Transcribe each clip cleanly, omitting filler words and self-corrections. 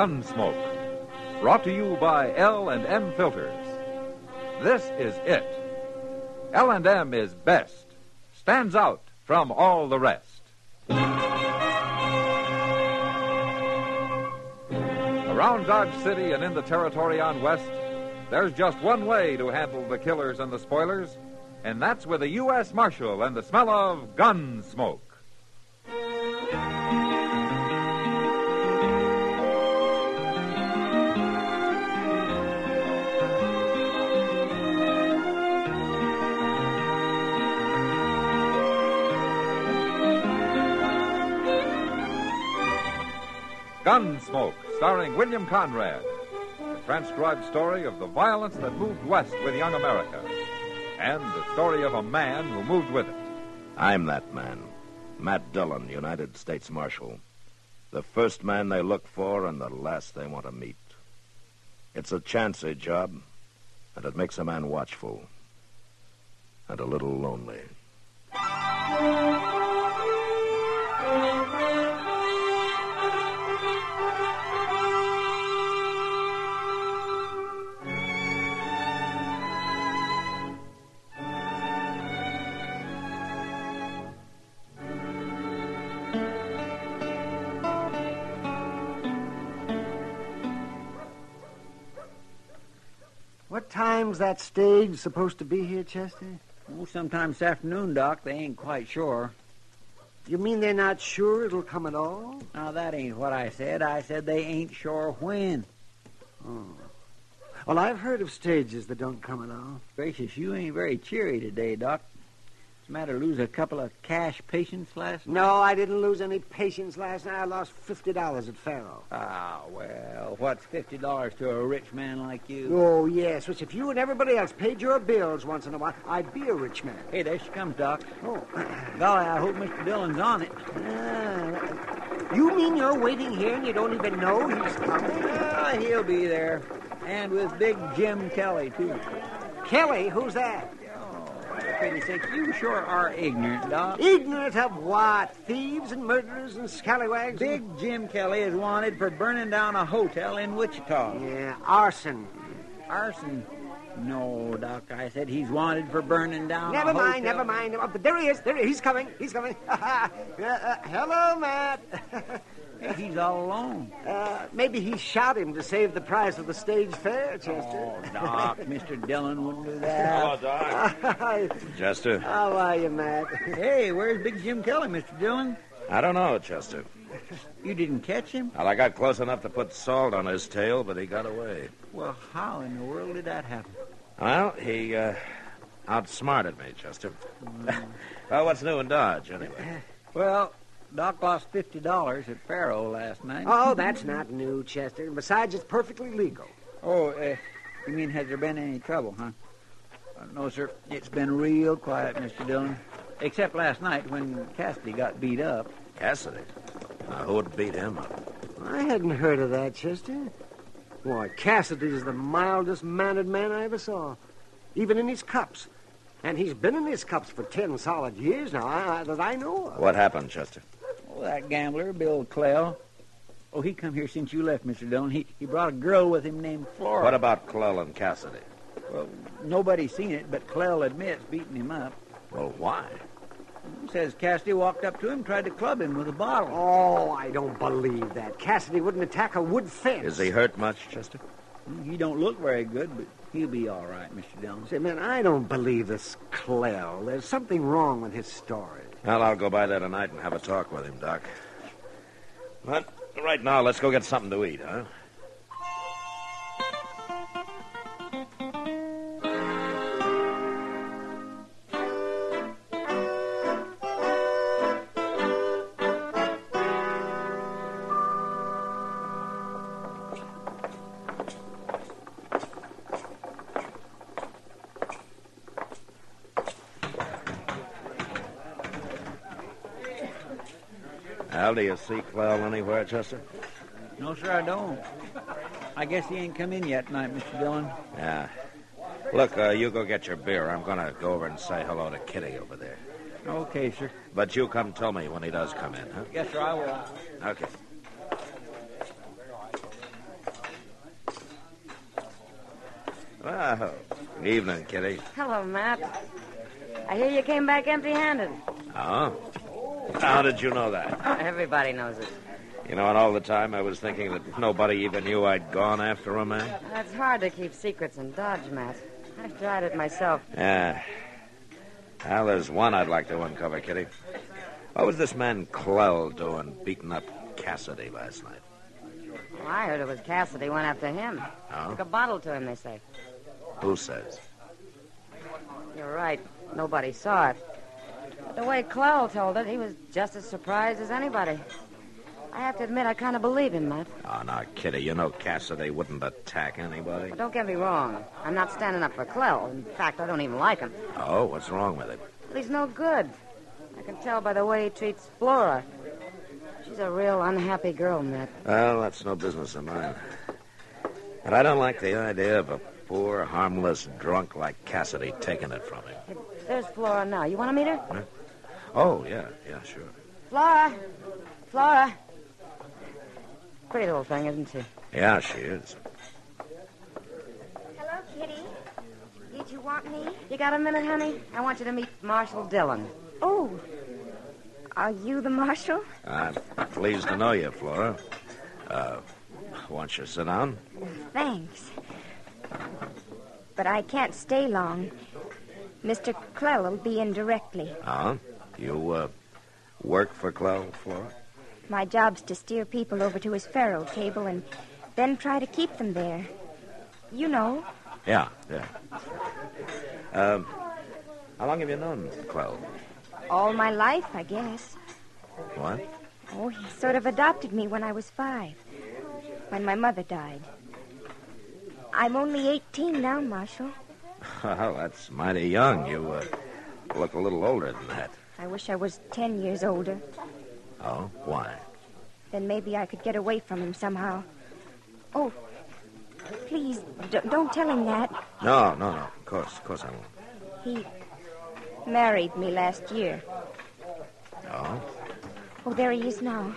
Gunsmoke. Brought to you by L&M Filters. This is it. L&M is best. Stands out from all the rest. Around Dodge City and in the territory on West, there's just one way to handle the killers and the spoilers, and that's with a U.S. Marshal and the smell of gun smoke. Gunsmoke, starring William Conrad. The transcribed story of the violence that moved west with young America. And the story of a man who moved with it. I'm that man. Matt Dillon, United States Marshal. The first man they look for and the last they want to meet. It's a chancy job, and it makes a man watchful. And a little lonely. What time's that stage supposed to be here, Chester? Oh, sometime this afternoon, Doc. They ain't quite sure. You mean they're not sure it'll come at all? Now, that ain't what I said. I said they ain't sure when. Oh. Well, I've heard of stages that don't come at all. Gracious, you ain't very cheery today, Doc. What's the matter, lose a couple of cash patients last night? No, I didn't lose any patience last night. I lost $50 at Faro. Ah, well, what's $50 to a rich man like you? Oh, yes, which if you and everybody else paid your bills once in a while, I'd be a rich man. Hey, there she comes, Doc. Oh. Golly, I hope Mr. Dillon's on it. You mean you're waiting here and you don't even know he's coming? He'll be there. And with Big Jim Kelly, too. Kelly? Who's that? For pity's sake, you sure are ignorant, Doc. Ignorant of what? Thieves and murderers and scallywags? Big Jim Kelly is wanted for burning down a hotel in Wichita. Yeah, arson. Arson? No, Doc, I said he's wanted for burning down a hotel. Never mind. Oh, there he is. He's coming. Hello, Matt. Hey, he's all alone. Maybe he shot him to save the price of the stage fare, Chester. Oh, Doc, Mr. Dillon wouldn't do that. Hello, Doc. Chester. How are you, Matt? Hey, where's Big Jim Kelly, Mr. Dillon? I don't know, Chester. You didn't catch him? Well, I got close enough to put salt on his tail, but he got away. Well, how in the world did that happen? Well, he outsmarted me, Chester. Well, what's new in Dodge, anyway? Well, Doc lost $50 at Faro last night. Oh, that's not new, Chester. Besides, it's perfectly legal. Oh, you mean has there been any trouble, huh? No, sir. It's been real quiet, Mr. Dillon. Except last night when Cassidy got beat up. Cassidy? Who would beat him up? I hadn't heard of that, Chester. Why, Cassidy's the mildest mannered man I ever saw. Even in his cups. And he's been in his cups for 10 solid years now, that I know of. What happened, Chester? Oh, that gambler, Bill Clell. Oh, he come here since you left, Mr. Dillon. He brought a girl with him named Flora. What about Clell and Cassidy? Well, nobody's seen it, but Clell admits beating him up. Well, why? Says Cassidy walked up to him, tried to club him with a bottle. Oh, I don't believe that. Cassidy wouldn't attack a wood fence. Is he hurt much, Chester? He don't look very good, but he'll be all right, Mr. Dillon. Say, man, I don't believe this Clell. There's something wrong with his story. Well, I'll go by there tonight and have a talk with him, Doc. But right now, let's go get something to eat, huh? Well, do you see Clell anywhere, Chester? No, sir, I don't. I guess he ain't come in yet tonight, Mr. Dillon. Yeah. Look, you go get your beer. I'm going to go over and say hello to Kitty over there. Okay, sir. But you come tell me when he does come in, huh? Yes, sir, I will. Okay. Well, evening, Kitty. Hello, Matt. I hear you came back empty-handed. Oh? How did you know that? Everybody knows it. You know, and all the time I was thinking that nobody even knew I'd gone after a man. It's hard to keep secrets in Dodge, Matt. I've tried it myself. Yeah. Well, there's one I'd like to uncover, Kitty. What was this man Clell doing beating up Cassidy last night? Well, I heard it was Cassidy went after him. Oh? Took a bottle to him, they say. Who says? You're right. Nobody saw it. But the way Clell told it, he was just as surprised as anybody. I have to admit, I kind of believe him, Matt. Oh, now, Kitty, you know Cassidy wouldn't attack anybody. But don't get me wrong. I'm not standing up for Clell. In fact, I don't even like him. Oh, what's wrong with him? But he's no good. I can tell by the way he treats Flora. She's a real unhappy girl, Matt. Well, that's no business of mine. But I don't like the idea of a poor, harmless drunk like Cassidy taking it from him. Hey, there's Flora now. You want to meet her? Huh? Oh, yeah, sure. Flora! Flora! Pretty little thing, isn't she? Yeah, she is. Hello, Kitty. Did you want me? You got a minute, honey? I want you to meet Marshal Dillon. Oh. Are you the marshal? I'm pleased to know you, Flora. Won't you sit down? Thanks. But I can't stay long. Mr. Clell will be in directly. Uh-huh. You, work for Clell, Flora? My job's to steer people over to his faro table and then try to keep them there. You know. Yeah. How long have you known Clell? All my life, I guess. What? Oh, he sort of adopted me when I was 5, when my mother died. I'm only 18 now, Marshal. Well, that's mighty young. You, look a little older than that. I wish I was 10 years older. Oh, why? Then maybe I could get away from him somehow. Oh, please, don't tell him that. No. Of course I won't. He married me last year. Oh? Oh, there he is now.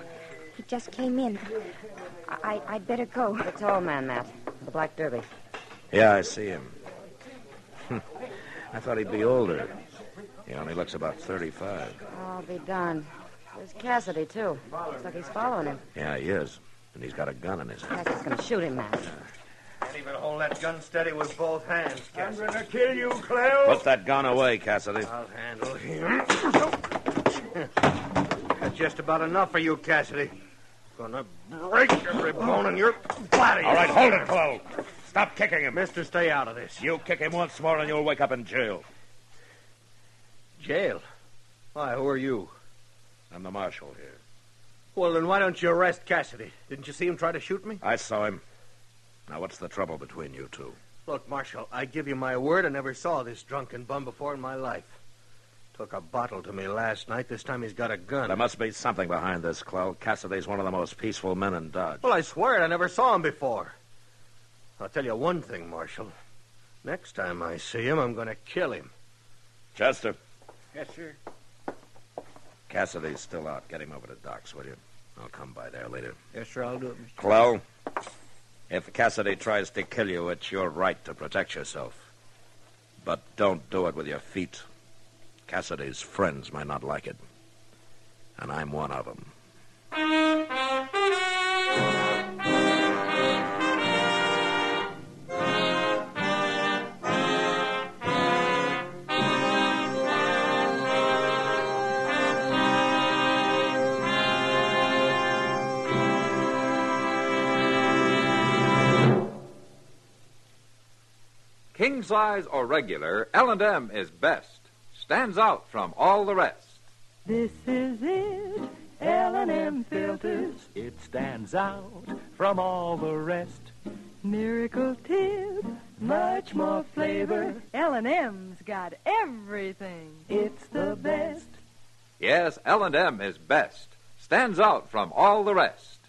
He just came in. I'd better go. The tall man, Matt. The black derby. Yeah, I see him. I thought he'd be older. He only looks about 35. I'll be darned. There's Cassidy, too. Looks like he's following him. Yeah, he is. And he's got a gun in his hand. Cassidy's going to shoot him, Matt. Can't even hold that gun steady with both hands, Cassidy. I'm going to kill you, Clell. Put that gun away, Cassidy. I'll handle him. That's just about enough for you, Cassidy. Gonna break every bone in your body. All right, hold it, Clell. Stop kicking him. Mister, stay out of this. You kick him once more and you'll wake up in jail. Jail? Why, who are you? I'm the marshal here. Well, then why don't you arrest Cassidy? Didn't you see him try to shoot me? I saw him. Now, what's the trouble between you two? Look, Marshal, I give you my word I never saw this drunken bum before in my life. Took a bottle to me last night. This time he's got a gun. There must be something behind this, Clell. Cassidy's one of the most peaceful men in Dodge. Well, I swear it. I never saw him before. I'll tell you one thing, Marshal. Next time I see him, I'm going to kill him. Chester. Yes, sir. Cassidy's still out. Get him over to Doc's, will you? I'll come by there later. Yes, sir, I'll do it, Mr. Clell, if Cassidy tries to kill you, it's your right to protect yourself. But don't do it with your feet. Cassidy's friends might not like it. And I'm one of them. King size or regular, L&M is best. Stands out from all the rest. This is it, L&M filters. It stands out from all the rest. Miracle tip, much more flavor. L&M's got everything. It's the best. Yes, L&M is best. Stands out from all the rest.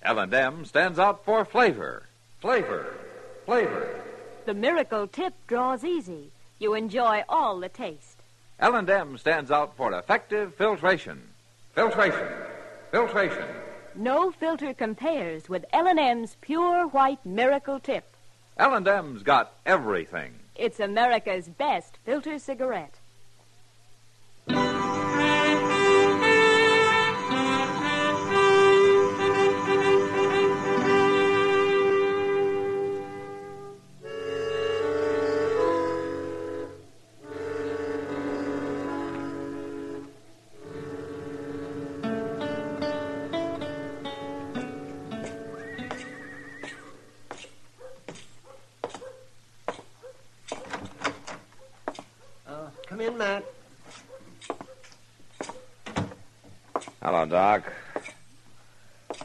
L&M stands out for flavor. Flavor. The miracle tip draws easy. You enjoy all the taste. L&M stands out for effective filtration. Filtration. No filter compares with L&M's pure white miracle tip. L&M's got everything. It's America's best filter cigarette. Come in, Matt. Hello, Doc.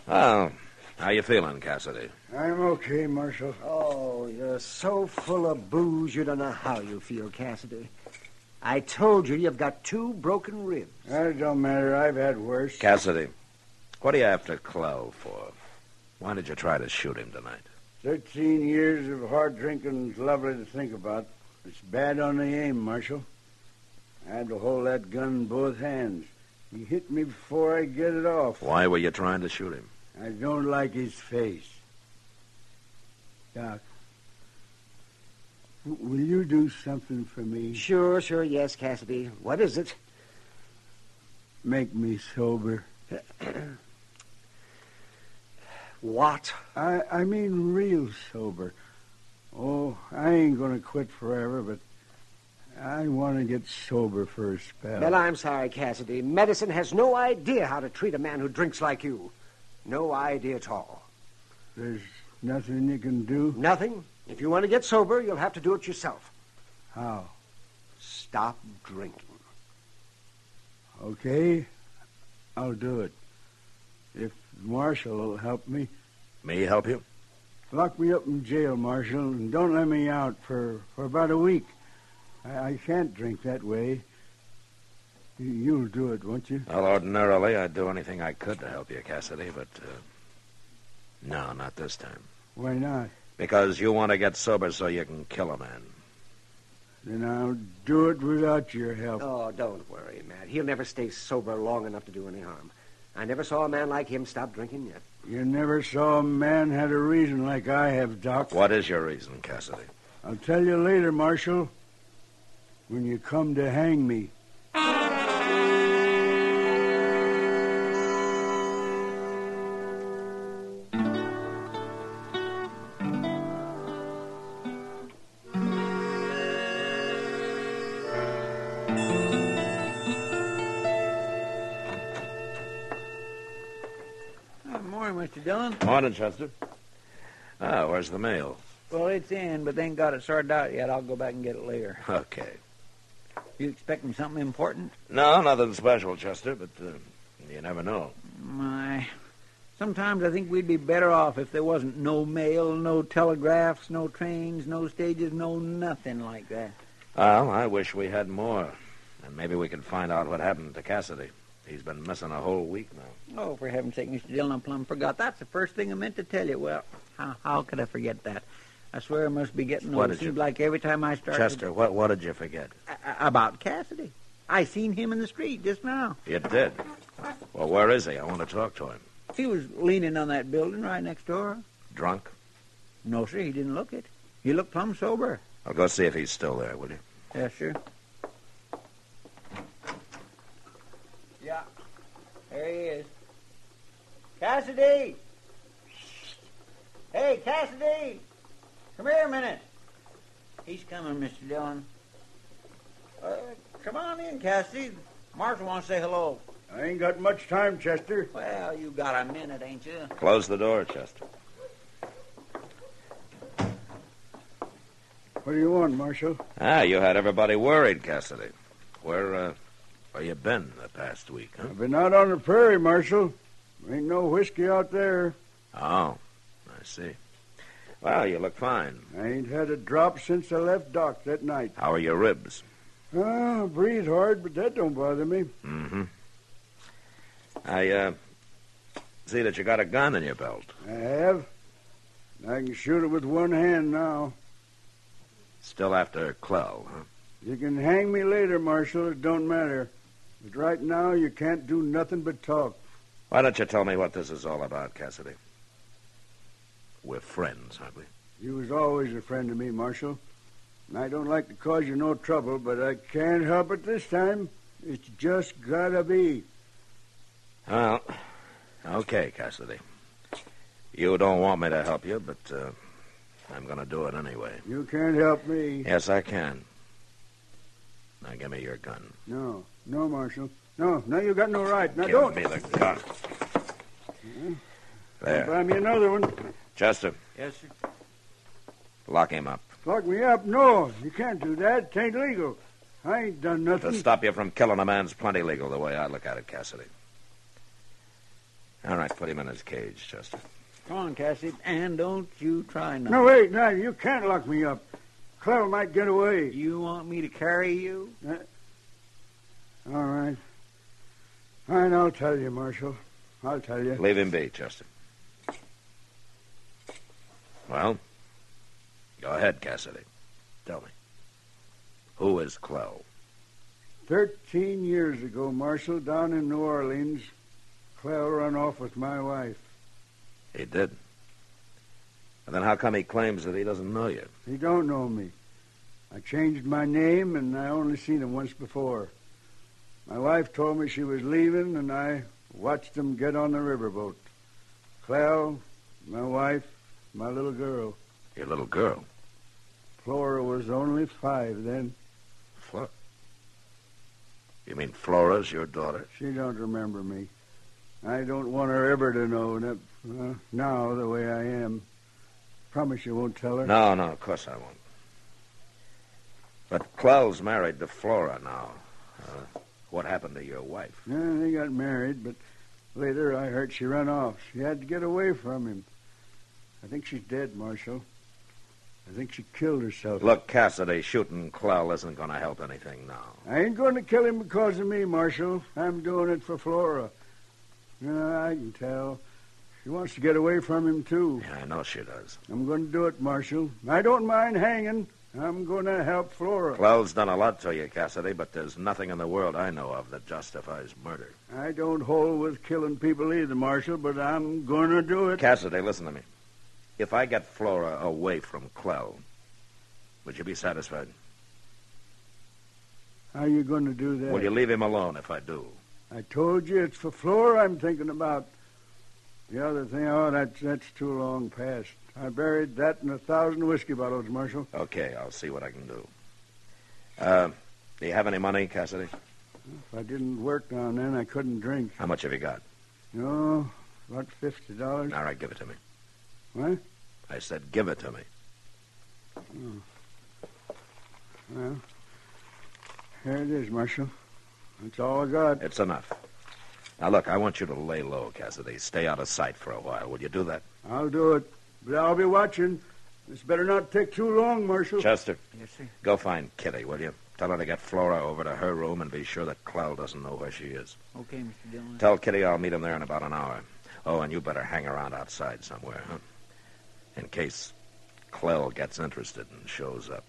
Oh, how you feeling, Cassidy? I'm okay, Marshal. Oh, you're so full of booze you don't know how you feel, Cassidy. I told you you've got 2 broken ribs. It don't matter. I've had worse. Cassidy, what are you after Clell for? Why did you try to shoot him tonight? 13 years of hard drinking's lovely to think about. It's bad on the aim, Marshal. I had to hold that gun in both hands. He hit me before I get it off. Why were you trying to shoot him? I don't like his face. Doc, will you do something for me? Sure, yes, Cassidy. What is it? Make me sober. What? I mean real sober. Oh, I ain't gonna quit forever, but I want to get sober for a spell. Well, I'm sorry, Cassidy. Medicine has no idea how to treat a man who drinks like you. No idea at all. There's nothing you can do? Nothing. If you want to get sober, you'll have to do it yourself. How? Stop drinking. Okay, I'll do it. If Marshal will help me. Me help you? Lock me up in jail, Marshal, and don't let me out for about a week. I can't drink that way. You'll do it, won't you? Well, ordinarily, I'd do anything I could to help you, Cassidy, but, no, not this time. Why not? Because you want to get sober so you can kill a man. Then I'll do it without your help. Oh, don't worry, Matt. He'll never stay sober long enough to do any harm. I never saw a man like him stop drinking yet. You never saw a man had a reason like I have, Doc. What is your reason, Cassidy? I'll tell you later, Marshal. When you come to hang me. Morning, Mr. Dillon. Morning, Chester. Oh, where's the mail? Well, it's in, but they ain't got it sorted out yet. I'll go back and get it later. Okay. You expecting something important? No, nothing special, Chester, but you never know. Sometimes I think we'd be better off if there wasn't no mail, no telegraphs, no trains, no stages, no nothing like that. Well, I wish we had more. And maybe we could find out what happened to Cassidy. He's been missing a whole week now. Oh, for heaven's sake, Mr. Dillon, I plumb forgot. That's the first thing I meant to tell you. Well, how could I forget that? I swear I must be getting old. It seems like every time I start... Chester, what did you forget? About Cassidy. I seen him in the street just now. You did? Well, where is he? I want to talk to him. He was leaning on that building right next door. Drunk? No, sir, he didn't look it. He looked plumb sober. I'll go see if he's still there, will you? Yes, sir. Yeah. There he is. Cassidy! Hey, Cassidy! Come here a minute. He's coming, Mr. Dillon. Come on in, Cassidy. Marshal wants to say hello. I ain't got much time, Chester. Well, you got a minute, ain't you? Close the door, Chester. What do you want, Marshal? You had everybody worried, Cassidy. Where you been the past week, huh? I've been out on the prairie, Marshal. Ain't no whiskey out there. Oh, I see. Well, you look fine. I ain't had a drop since I left Doc that night. How are your ribs? I breathe hard, but that don't bother me. Mm-hmm. I see that you got a gun in your belt. I have. I can shoot it with one hand now. Still after Clell, huh? You can hang me later, Marshal. It don't matter. But right now, you can't do nothing but talk. Why don't you tell me what this is all about, Cassidy? We're friends, aren't we? You was always a friend to me, Marshal. And I don't like to cause you no trouble, but I can't help it this time. It's just gotta be. Well, okay, Cassidy. You don't want me to help you, but I'm going to do it anyway. You can't help me. Yes, I can. Now give me your gun. No, Marshal. No, you got no right. Now Give don't. me the gun. There. Buy me another one. Chester, Yes, sir. lock him up. Lock me up? No, you can't do that. It ain't legal. I ain't done nothing. To stop you from killing a man's plenty legal the way I look at it, Cassidy. All right, put him in his cage, Chester. Come on, Cassie, and don't you try nothing. No, wait, no, you can't lock me up. Clell might get away. You want me to carry you? All right. All right, I'll tell you, Marshal. I'll tell you. Leave him be, Chester. Well, go ahead, Cassidy. Tell me. Who is Clell? 13 years ago, Marshal, down in New Orleans, Clell run off with my wife. He did. And then how come he claims that he doesn't know you? He don't know me. I changed my name, and I only seen him once before. My wife told me she was leaving, and I watched him get on the riverboat. Clell, my wife, my little girl. Your little girl? Flora was only 5 then. Flora? You mean Flora's your daughter? She don't remember me. I don't want her ever to know that, now the way I am. Promise you won't tell her? No, of course I won't. But Clell's married to Flora now. What happened to your wife? Yeah, they got married, but later I heard she run off. She had to get away from him. I think she's dead, Marshal. I think she killed herself. Look, Cassidy, shooting Clell isn't going to help anything now. I ain't going to kill him because of me, Marshal. I'm doing it for Flora. I can tell. She wants to get away from him, too. Yeah, I know she does. I'm going to do it, Marshal. I don't mind hanging. I'm going to help Flora. Clell's done a lot to you, Cassidy, but there's nothing in the world I know of that justifies murder. I don't hold with killing people either, Marshal, but I'm going to do it. Cassidy, listen to me. If I get Flora away from Clell, would you be satisfied? How are you going to do that? Will you leave him alone if I do? I told you it's for Flora I'm thinking about. The other thing, that's too long past. I buried that in 1,000 whiskey bottles, Marshal. Okay, I'll see what I can do. Do you have any money, Cassidy? If I didn't work down then, I couldn't drink. How much have you got? No, about $50. All right, give it to me. What? I said give it to me. Oh. Well, here it is, Marshal. That's all I got. It's enough. Now, look, I want you to lay low, Cassidy. Stay out of sight for a while. Will you do that? I'll do it, but I'll be watching. This better not take too long, Marshal. Chester. Yes, sir. Go find Kitty, will you? Tell her to get Flora over to her room and be sure that Clell doesn't know where she is. Okay, Mr. Dillon. Tell Kitty I'll meet him there in about an hour. Oh, and you better hang around outside somewhere, huh? In case Clell gets interested and shows up.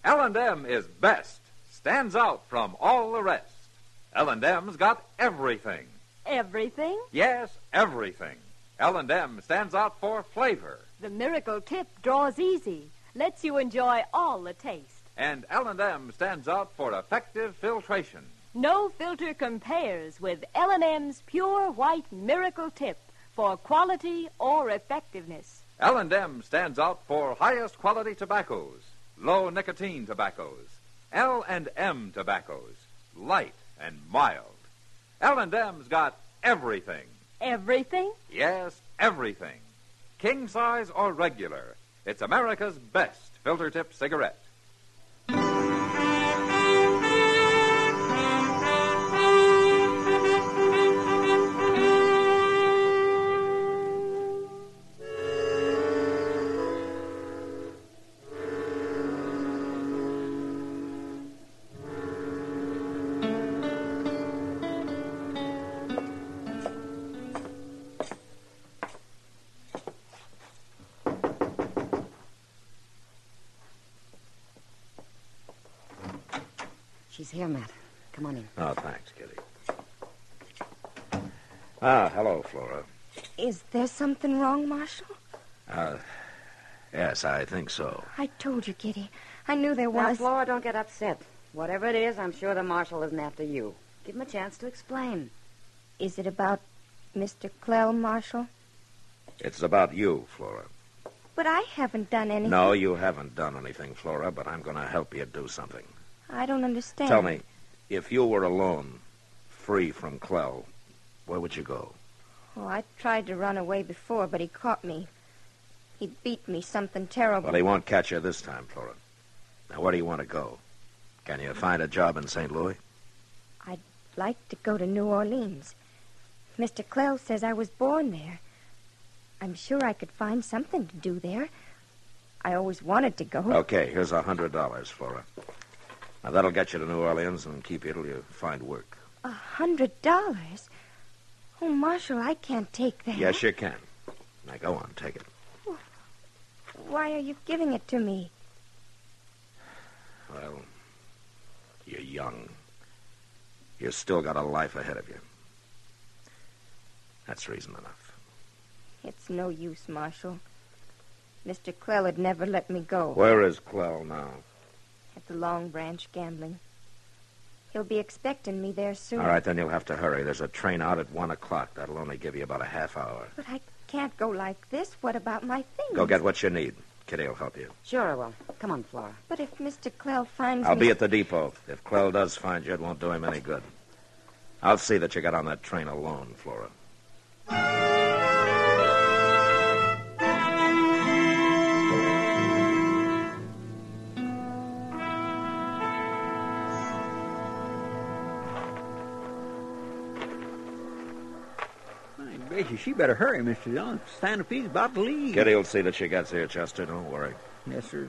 L&M is best, stands out from all the rest. L&M's got everything. Everything? Yes, everything. L&M stands out for flavor. The miracle tip draws easy, lets you enjoy all the taste. And L&M stands out for effective filtration. No filter compares with L&M's pure white miracle tip for quality or effectiveness. L&M stands out for highest quality tobaccos, low nicotine tobaccos, L&M tobaccos, light and mild. L&M's got everything. Everything? Yes, everything. King size or regular, it's America's best filter tip cigarette. She's here, Matt. Come on in. Oh, thanks, Kitty. Ah, hello, Flora. Is there something wrong, Marshal? Yes, I think so. I told you, Kitty. I knew there Now, was. Flora, don't get upset. Whatever it is, I'm sure the marshal isn't after you. Give him a chance to explain. Is it about Mr. Clell, Marshal? It's about you, Flora. But I haven't done anything. No, you haven't done anything, Flora, but I'm going to help you do something. I don't understand. Tell me, if you were alone, free from Clell, where would you go? Oh, I tried to run away before, but he caught me. He beat me something terrible. Well, he won't catch you this time, Flora. Now, where do you want to go? Can you find a job in St. Louis? I'd like to go to New Orleans. Mr. Clell says I was born there. I'm sure I could find something to do there. I always wanted to go. Okay, here's $100, Flora. Now, that'll get you to New Orleans and keep you till you find work. $100? Oh, Marshal, I can't take that. Yes, you can. Now, go on, take it. Why are you giving it to me? Well, you're young. You still got a life ahead of you. That's reason enough. It's no use, Marshal. Mr. Clell would never let me go. Where is Clell now? At the Long Branch gambling. He'll be expecting me there soon. All right, then you'll have to hurry. There's a train out at 1 o'clock. That'll only give you about a half hour. But I can't go like this. What about my things? Go get what you need. Kitty will help you. Sure I will. Come on, Flora. But if Mr. Clell finds I'll me... be at the depot. If Clell does find you, it won't do him any good. I'll see that you get on that train alone, Flora. Gracious, she better hurry, Mr. Dillon. Stampedere's about to leave. Kitty will see that she gets here, Chester. Don't worry. Yes, sir.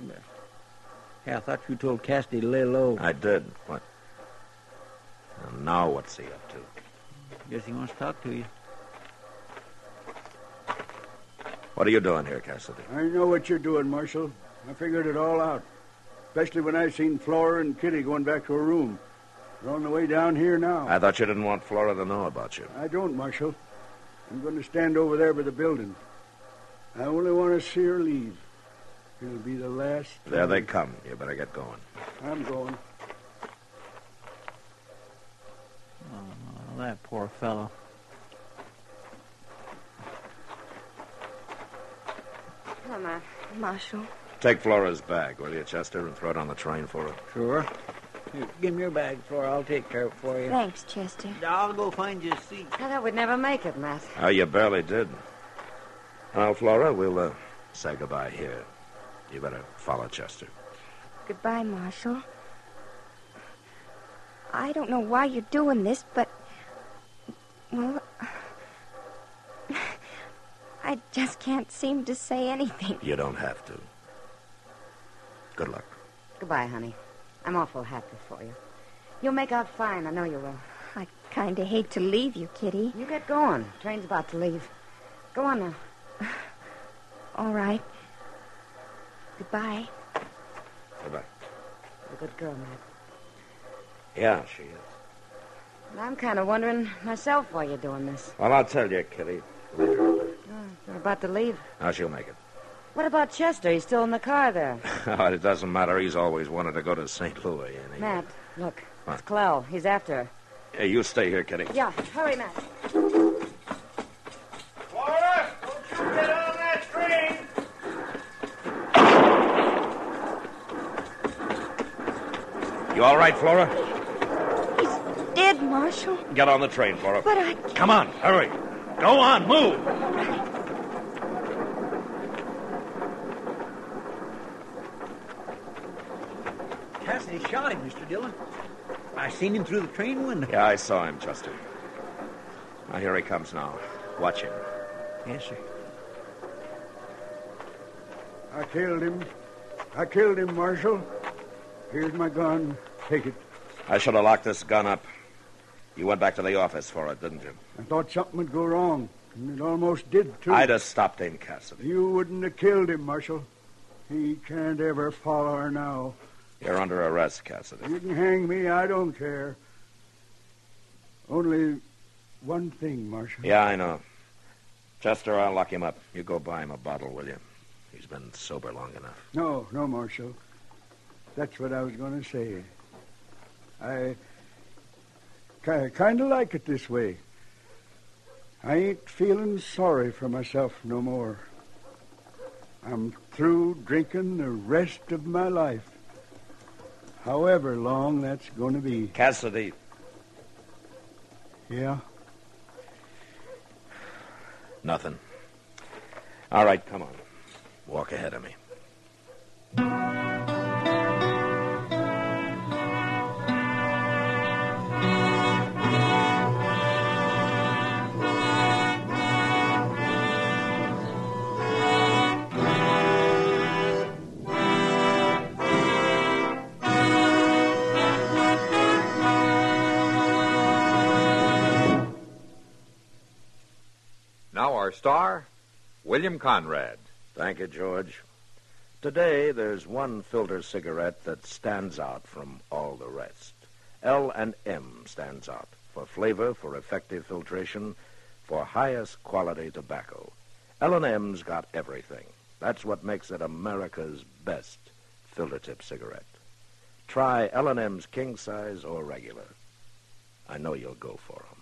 Hey, I thought you told Cassidy to lay low. I did. What? And now what's he up to? Guess he wants to talk to you. What are you doing here, Cassidy? I know what you're doing, Marshal. I figured it all out. Especially when I seen Flora and Kitty going back to her room. They're on the way down here now. I thought you didn't want Flora to know about you. I don't, Marshal. I'm going to stand over there by the building. I only want to see her leave. It'll be the last time. There they come. You better get going. I'm going. Oh, that poor fellow. Come on. Marshal. Take Flora's bag, will you, Chester, and throw it on the train for her. Sure. Here, give me your bag, Flora. I'll take care of it for you. Thanks, Chester. I'll go find you a seat. I thought we'd never make it, Matt. Oh, you barely did. Well, Flora, we'll say goodbye here. You better follow Chester. Goodbye, Marshal. I don't know why you're doing this, but... Well... I just can't seem to say anything. You don't have to. Good luck. Goodbye, honey. I'm awful happy for you. You'll make out fine. I know you will. I kind of hate to leave you, Kitty. You get going. Train's about to leave. Go on now. All right. Goodbye. Goodbye. You're a good girl, Matt. Yeah, she is. And I'm kind of wondering myself why you're doing this. Well, I'll tell you, Kitty. Later. Oh, you're about to leave. Now, she'll make it. What about Chester? He's still in the car there. It doesn't matter. He's always wanted to go to St. Louis. And he... Matt, look. What? It's Clell. He's after her. Hey, you stay here, Kitty. Yeah, hurry, Matt. Flora, don't you get on that train! You all right, Flora? He's dead, Marshal. Get on the train, Flora. But I... Come on, hurry. Go on, move. Cassidy shot him, Mr. Dillon. I seen him through the train window. Yeah, I saw him, Chester. Now, here he comes now. Watch him. Yes, sir. I killed him. I killed him, Marshal. Here's my gun. Take it. I should have locked this gun up. You went back to the office for it, didn't you? I thought something would go wrong, and it almost did, too. I'd have stopped him, Cassidy. You wouldn't have killed him, Marshal. He can't ever follow her now. You're under arrest, Cassidy. You can hang me, I don't care. Only one thing, Marshal. Yeah, I know. Chester, I'll lock him up. You go buy him a bottle, will you? He's been sober long enough. No, Marshal. That's what I was going to say. I kind of like it this way. I ain't feeling sorry for myself no more. I'm through drinking the rest of my life. However long that's going to be. Cassidy. Yeah? Nothing. All right, come on. Walk ahead of me. Now our star, William Conrad. Thank you, George. Today, there's one filter cigarette that stands out from all the rest. L&M stands out for flavor, for effective filtration, for highest quality tobacco. L&M's got everything. That's what makes it America's best filter tip cigarette. Try L&M's king size or regular. I know you'll go for 'em.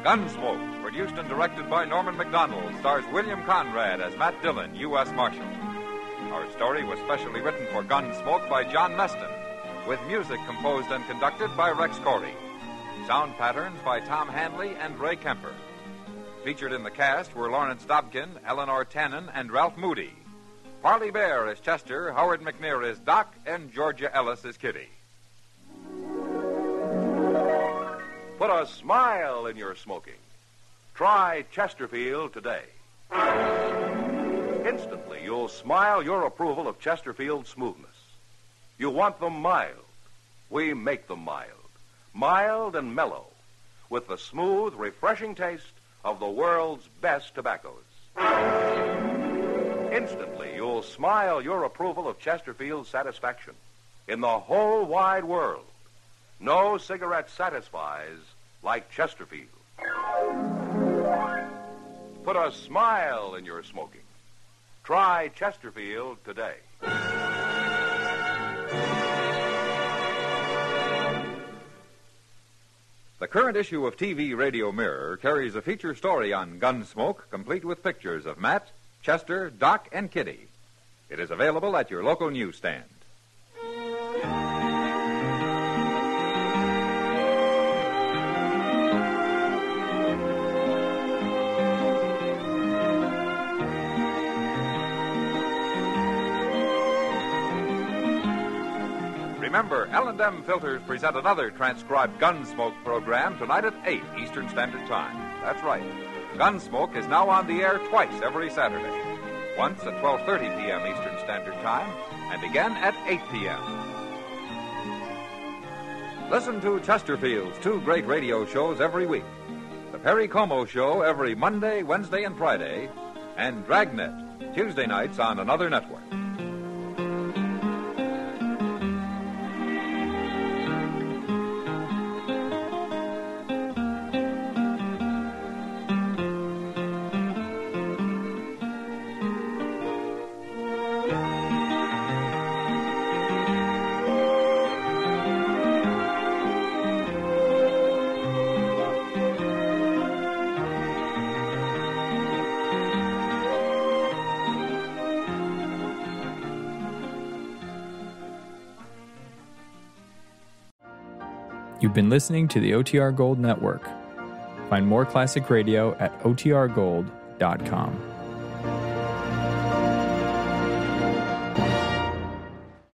Gunsmoke, produced and directed by Norman MacDonald, stars William Conrad as Matt Dillon, U.S. Marshal. Our story was specially written for Gunsmoke by John Meston, with music composed and conducted by Rex Corey. Sound patterns by Tom Hanley and Ray Kemper. Featured in the cast were Lawrence Dobkin, Eleanor Tannen, and Ralph Moody. Parley Bear as Chester, Howard McNear as Doc, and Georgia Ellis as Kitty. Put a smile in your smoking. Try Chesterfield today. Instantly, you'll smile your approval of Chesterfield's smoothness. You want them mild. We make them mild. Mild and mellow, with the smooth, refreshing taste of the world's best tobaccos. Instantly, you'll smile your approval of Chesterfield's satisfaction. In the whole wide world, no cigarette satisfies like Chesterfield. Put a smile in your smoking. Try Chesterfield today. The current issue of TV Radio Mirror carries a feature story on Gunsmoke, complete with pictures of Matt, Chester, Doc, and Kitty. It is available at your local newsstand. Remember, L&M Filters present another transcribed Gunsmoke program tonight at 8 Eastern Standard Time. That's right. Gunsmoke is now on the air twice every Saturday. Once at 12:30 p.m. Eastern Standard Time, and again at 8 p.m. Listen to Chesterfield's two great radio shows every week. The Perry Como Show every Monday, Wednesday, and Friday, and Dragnet, Tuesday nights on another network. You've been listening to the OTR Gold Network. Find more classic radio at otrgold.com.